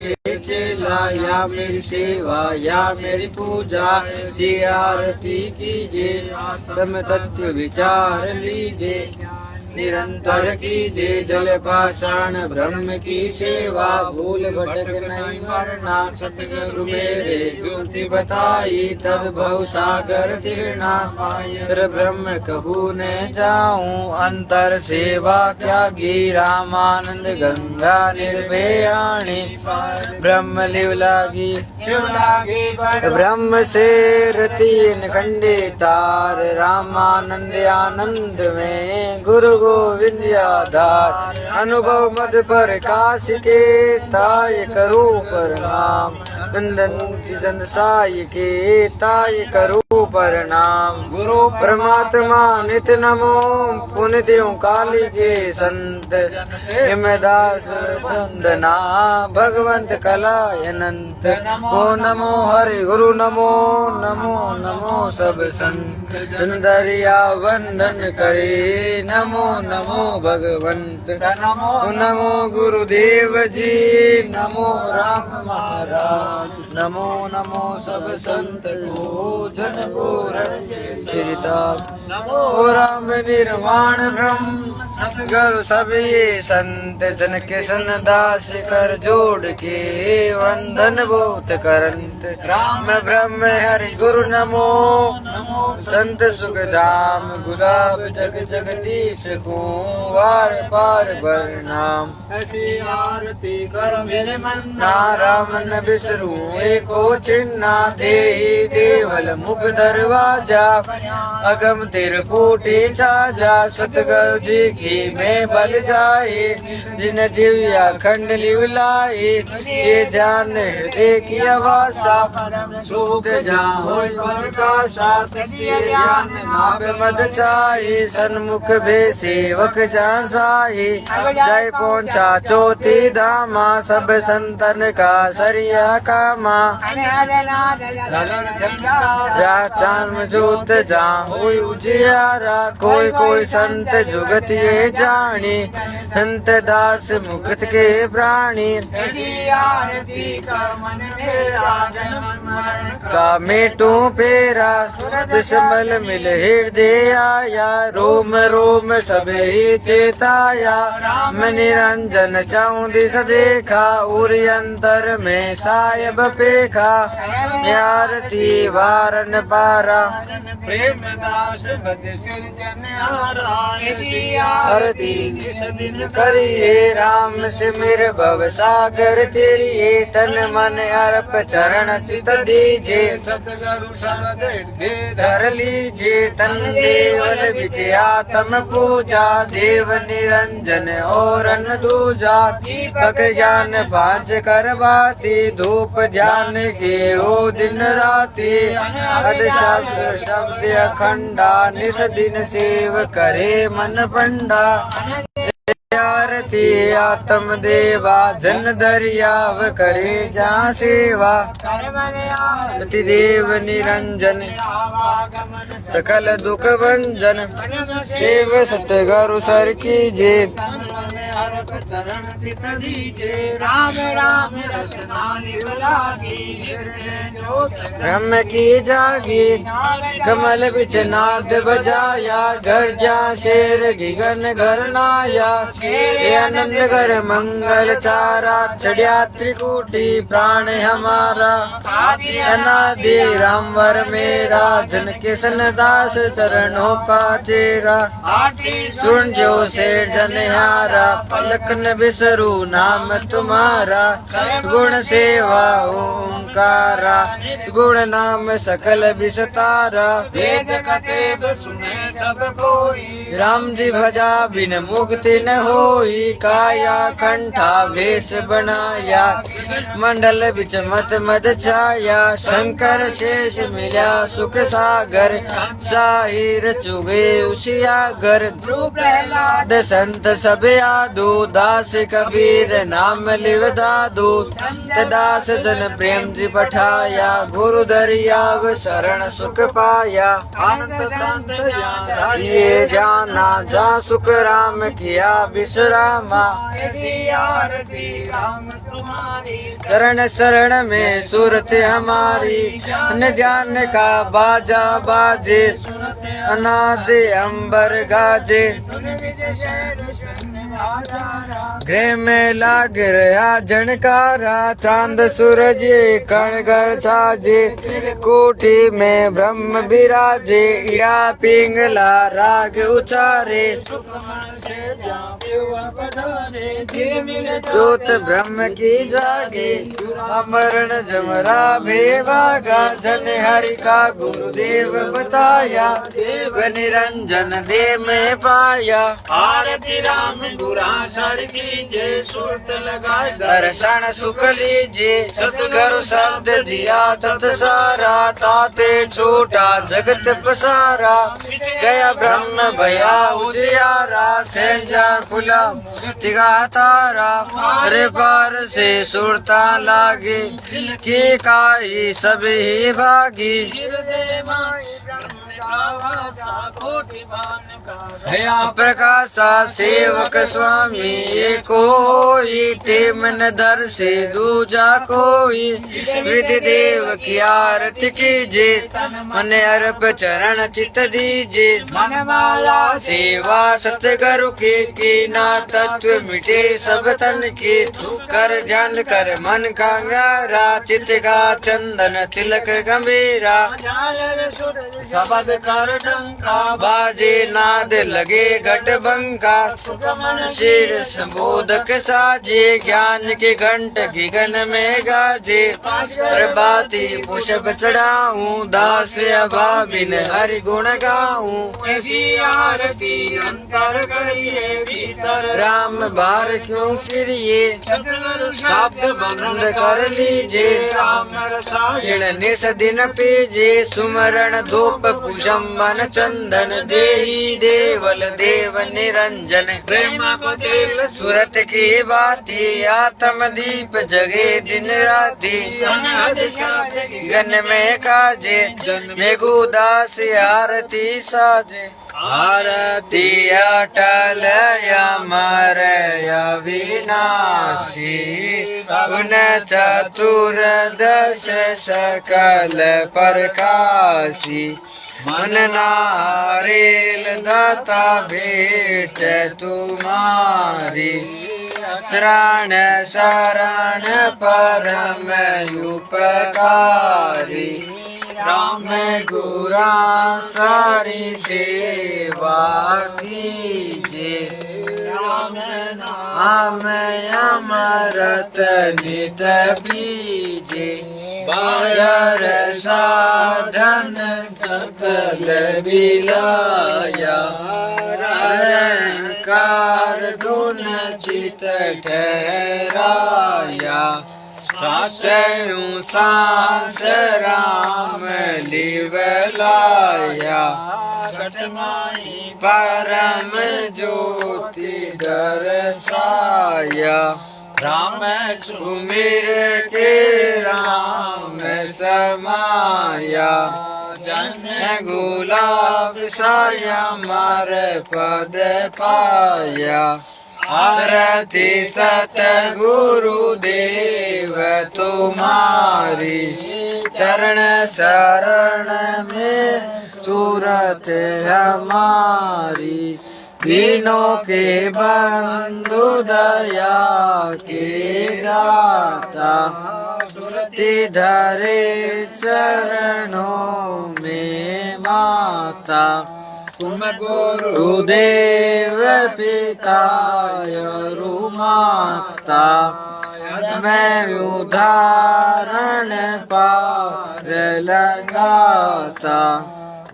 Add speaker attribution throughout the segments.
Speaker 1: चेला या मेरी सेवा या मेरी पूजा सी आरती कीजिए तम तत्व विचार लीजिए निरंतर कीजिए जल पाषाण ब्रह्म की सेवा भूल भटक नहीं मरना सतगुरु मेरे ज्योति बताई तद भव सागर तिरना फिर ब्रह्म कबू न जाऊं अंतर सेवा त्यागी रामानंद गंगा निर्भयाणी ब्रह्म लिव लागी ब्रह्म से तीन खंडे तार रामानंद आनंद में गुरु गोविंद आधार अनुभव मद प्रकाश के ताय करो प्रणाम चंद साई के ताय करो प्रणाम गुरु परमात्मा नित नमो पुनित्यों काली के संत हिमदास संदना भगवंत कला अनंत ओ नमो हरि गुरु नमो नमो नमो सब संत चंदरिया वंदन करे नमो नमो भगवंत नमो गुरुदेव जी नमो राम महाराज नमो नमो सब संत को जन चरिता नमो राम निर्वाण ब्रह्म गुरु सब ये संत जन के सनदास कर जोड़ के वंदन बोत करंत राम ब्रह्म हरि गुरु नमो संत सुखधाम गुलाब जग जगदीश को वार पार प्रणाम आरती कर मेरे मन नारामन बिसरू एको चिन्ना दे देवल मुख दरवाजा अगम तिर कोटि चाजा सतगुरु जी की में बल जाए जिन जीव्या खंड लिवलाए ये ध्यान हृदय की आवासा सूत जाओ प्रकाशा ज्ञान माप मद चाहे सन्मुख भे सेवक जासाई जय पहुंचा चौथी धामा सब संतन का सरिया कामा चांद जोत जा हुई उजियारा कोई कोई संत जुगत ये जानी संत दास मुक्त के प्राणी का मेटू फेरा दुश्मल मिल हृदय आया रोम रोम सब ही चेताया मैं निरंजन चाहूं दिस देखा उरी अंतर में सायब पेखा आरती वारन पारा प्रेम दास आरती दिन करिए राम से मेरे भव सागर तेरिए तन मन अर्प चरण चित दीजे सतगुरु धर लीजिए तन देवल विजय आत्म पूजा देव निरंजन और अन्न दूजा भग ज्ञान पांच करवाती धूप ध्यान के ओ दिन राती अद शब्द शब्द अखंडा निस दिन सेव करे मन पंडा आरती आत्म देवा जन दरियाव करे जा सेवा देव निरंजन सकल दुख भंजन देव सतगुरु सर की जे राम राम ब्रह्म की जागी कमल बिच नाद बजाया घर जा शेर गिगन घर नाया आनंद कर मंगल चारा चढ़िया त्रिकूटी प्राण हमारा अनादि रामवर मेरा जन के सनदास चरणों का चेरा सुन जो शेर जनहारा पलक न बिसरू नाम तुम्हारा गुण सेवा ओंकारा गुण नाम सकल बिसतारा वेद कतेब सुने सब कोई राम जी भजा बिन मुक्ति न होई काया कंठा वेश बनाया मंडल बिच मत मद छाया शंकर शेष मिला सुख सागर साहिर चुगे उसियागर संत सब यादो दास कबीर नाम लिव दादो दास जन प्रेम जी पठाया गुरु दरियाव शरण सुख पाया अनंत संत ये जाना जा सुख राम किया विश्रामा।
Speaker 2: ऐसी आरती राम तुम्हारी,
Speaker 1: चरण शरण में सूरत हमारी। अन ध्यान का बाजा बाजे, अनादि अंबर गाजे। गृह में लाग रहा झनकारा, चांद सूरज कण कर छाजे। कोठी में ब्रह्म विराजे, इड़ा पिंगला राग उचारे। ज्योत ब्रह्म की जागे, अमरण जमरा भेवागा। जन हरि का गुरुदेव बताया, निरंजन दे में पाया।
Speaker 2: आरती राम गुरा सर कीजिए, सुरत लगाए
Speaker 1: दर्शन सुख लीजिए। सतगुरु शब्द दिया तत् सारा, ताते छोटा जगत पसारा। गया ब्रह्म भया उजियारा, सेंजा खुला तिगा तारा। रे पार से सुरता लागी, की काई सभी भागी। भया प्रकाशा सेवक स्वामी, कोई टेम न दर से दूजा कोई। विधि देव की आरती कीजे, मन अर्प चरण चित दीजे।
Speaker 2: मनमाला
Speaker 1: सेवा सतगुरु की ना तत्व मिटे सब तन की। कर ध्यान कर मन कांगारा, चित का चंदन तिलक गंभीरा।
Speaker 2: शब्द कर डंका,
Speaker 1: बाजे नाद लगे घट बंका। शेर संबोधक साजे, ज्ञान के घंट गगन में गाजे। प्रभाती पुष्प चढ़ाऊं, दास अभाविन हरि गुण गाऊं।
Speaker 2: ऐसी आरती अंतर करिए भीतर,
Speaker 1: राम बार क्यों फिरिए,
Speaker 2: शब्द
Speaker 1: बंद कर लीजे।
Speaker 2: राम रसायन
Speaker 1: निस दिन पीजे, सुमरण धूप पुषम्बन चंदन। देही देवल देव निरंजन,
Speaker 2: प्रेम पतेल
Speaker 1: सूरत की बाती। आत्म दीप जगे दिन राती, गन में काजे। मेघु दास आरती साजे। आरती अटल अमर अविनाशी, उन चतुर्दश सकल प्रकाशी। मन नारेल दाता भेंट तुम्हारी। शरण शरण परम उपकारी। राम गुरा सारी सेवा कीजे। हम अमृत नित बीजे। बायर साधन सकल बिलाया। कार धुन चित ठहराया। सासु सांस राम लिवलाया। परम ज्योति दर्शाया।
Speaker 2: राम
Speaker 1: सुमिर के राम समाया। जन गुलाब साया मार पद पाया। आरती सतगुरु देव तुम्हारी। चरण शरण में सूरत हमारी। तीनों के बंधु दया के दाता। धरे चरणों में माता।
Speaker 2: तुम गुरु
Speaker 1: गुरुदेव पिता गुरु माता। मैं उदाहरण पार लगाता।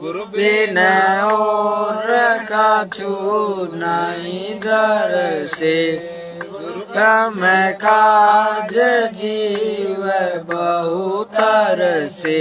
Speaker 2: गुरु
Speaker 1: बिन और कछु नहीं दर से। हम काज जीव बहुतर से।